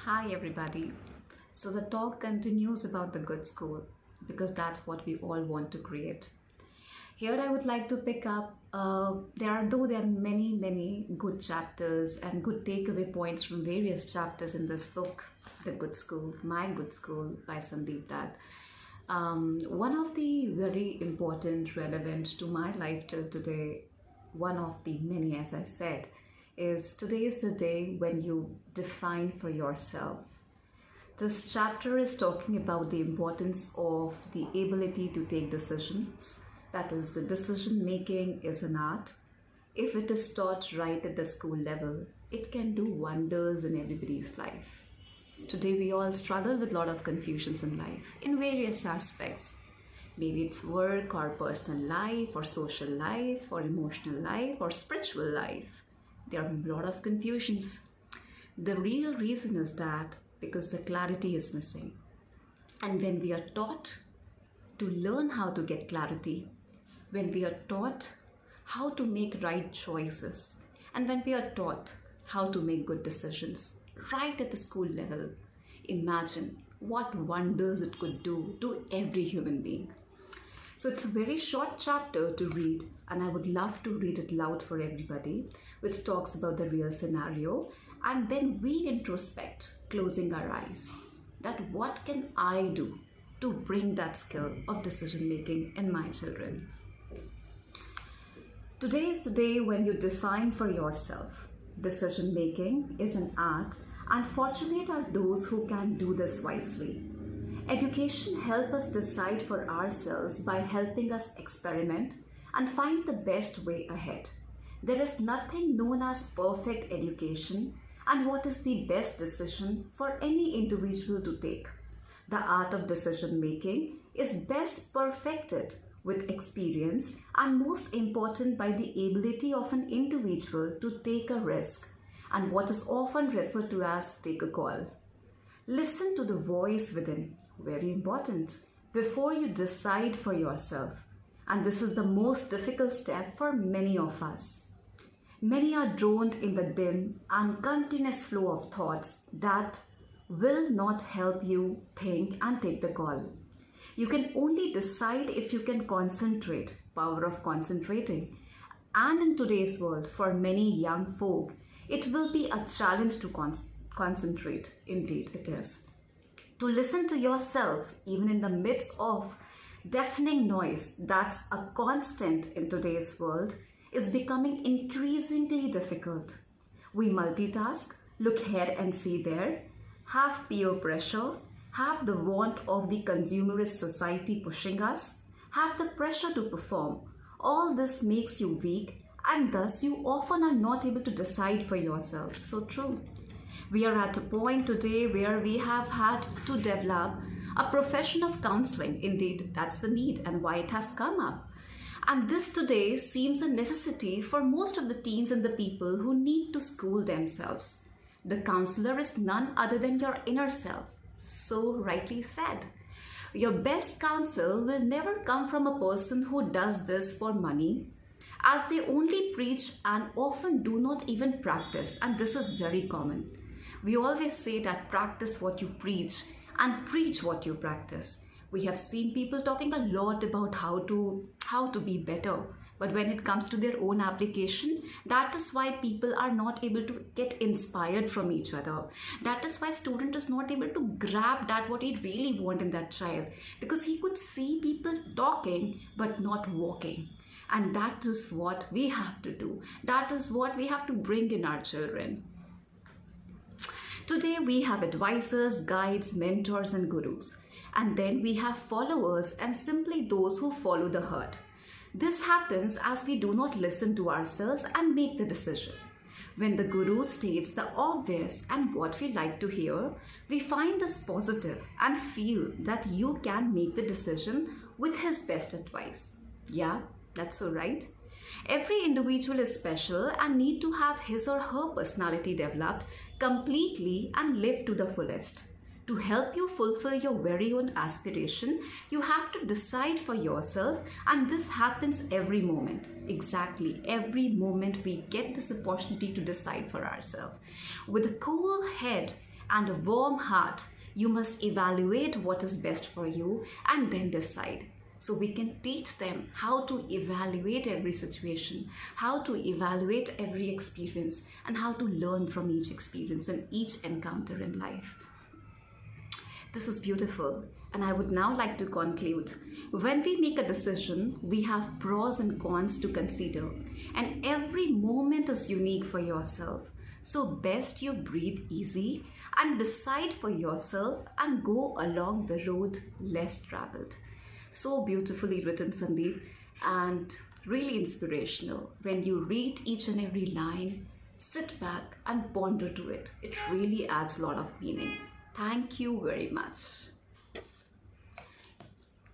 Hi, everybody. So, the talk continues about the good school because that's what we all want to create. Here, I would like to pick up. There are many good chapters and good takeaway points from various chapters in this book, The Good School, My Good School by Sandeep Dutt. One of the very important, relevant to my life till today, one of the many, as I said, is today is the day when you define for yourself. This chapter is talking about the importance of the ability to take decisions. That is, the decision making is an art. If it is taught right at the school level, it can do wonders in everybody's life. Today, we all struggle with a lot of confusions in life in various aspects. Maybe it's work or personal life or social life or emotional life or spiritual life. There are a lot of confusions. The real reason is that because the clarity is missing. And when we are taught to learn how to get clarity, when we are taught how to make right choices, and when we are taught how to make good decisions right at the school level, imagine what wonders it could do to every human being. So it's a very short chapter to read, and I would love to read it loud for everybody, which talks about the real scenario, and then we introspect, closing our eyes, that what can I do to bring that skill of decision making in my children. Today is the day when you define for yourself. Decision making is an art, and fortunate are those who can do this wisely. Education helps us decide for ourselves by helping us experiment and find the best way ahead. There is nothing known as perfect education and what is the best decision for any individual to take. The art of decision making is best perfected with experience and most important by the ability of an individual to take a risk and what is often referred to as take a call. Listen to the voice within, very important, before you decide for yourself. And this is the most difficult step for many of us. Many are drowned in the dim and continuous flow of thoughts that will not help you think and take the call. You can only decide if you can concentrate, power of concentrating. And in today's world, for many young folk, it will be a challenge to concentrate. Indeed, it is. To listen to yourself, even in the midst of deafening noise that's a constant in today's world, is becoming increasingly difficult. We multitask, look here and see there, have peer pressure, have the want of the consumerist society pushing us, have the pressure to perform. All this makes you weak, and thus you often are not able to decide for yourself. So true. We are at a point today where we have had to develop a profession of counseling. Indeed, that's the need and why it has come up. And this today seems a necessity for most of the teens and the people who need to school themselves. The counselor is none other than your inner self. So rightly said. Your best counsel will never come from a person who does this for money, as they only preach and often do not even practice. And this is very common. We always say that practice what you preach and preach what you practice. We have seen people talking a lot about how to be better. But when it comes to their own application, that is why people are not able to get inspired from each other. That is why student is not able to grab that what he really want in that child. Because he could see people talking but not walking. And that is what we have to do. That is what we have to bring in our children. Today we have advisors, guides, mentors and gurus. And then we have followers and simply those who follow the herd. This happens as we do not listen to ourselves and make the decision. When the guru states the obvious and what we like to hear, we find this positive and feel that you can make the decision with his best advice. Yeah, that's so right. Every individual is special and need to have his or her personality developed completely and live to the fullest. To help you fulfill your very own aspiration, you have to decide for yourself, and this happens every moment. Exactly, every moment we get this opportunity to decide for ourselves. With a cool head and a warm heart, you must evaluate what is best for you and then decide. So we can teach them how to evaluate every situation, how to evaluate every experience, and how to learn from each experience and each encounter in life. This is beautiful, and I would now like to conclude. When we make a decision, we have pros and cons to consider, and every moment is unique for yourself. So best you breathe easy and decide for yourself and go along the road less traveled. So beautifully written, Sandeep, and really inspirational. When you read each and every line, sit back and ponder to it. It really adds a lot of meaning. Thank you very much.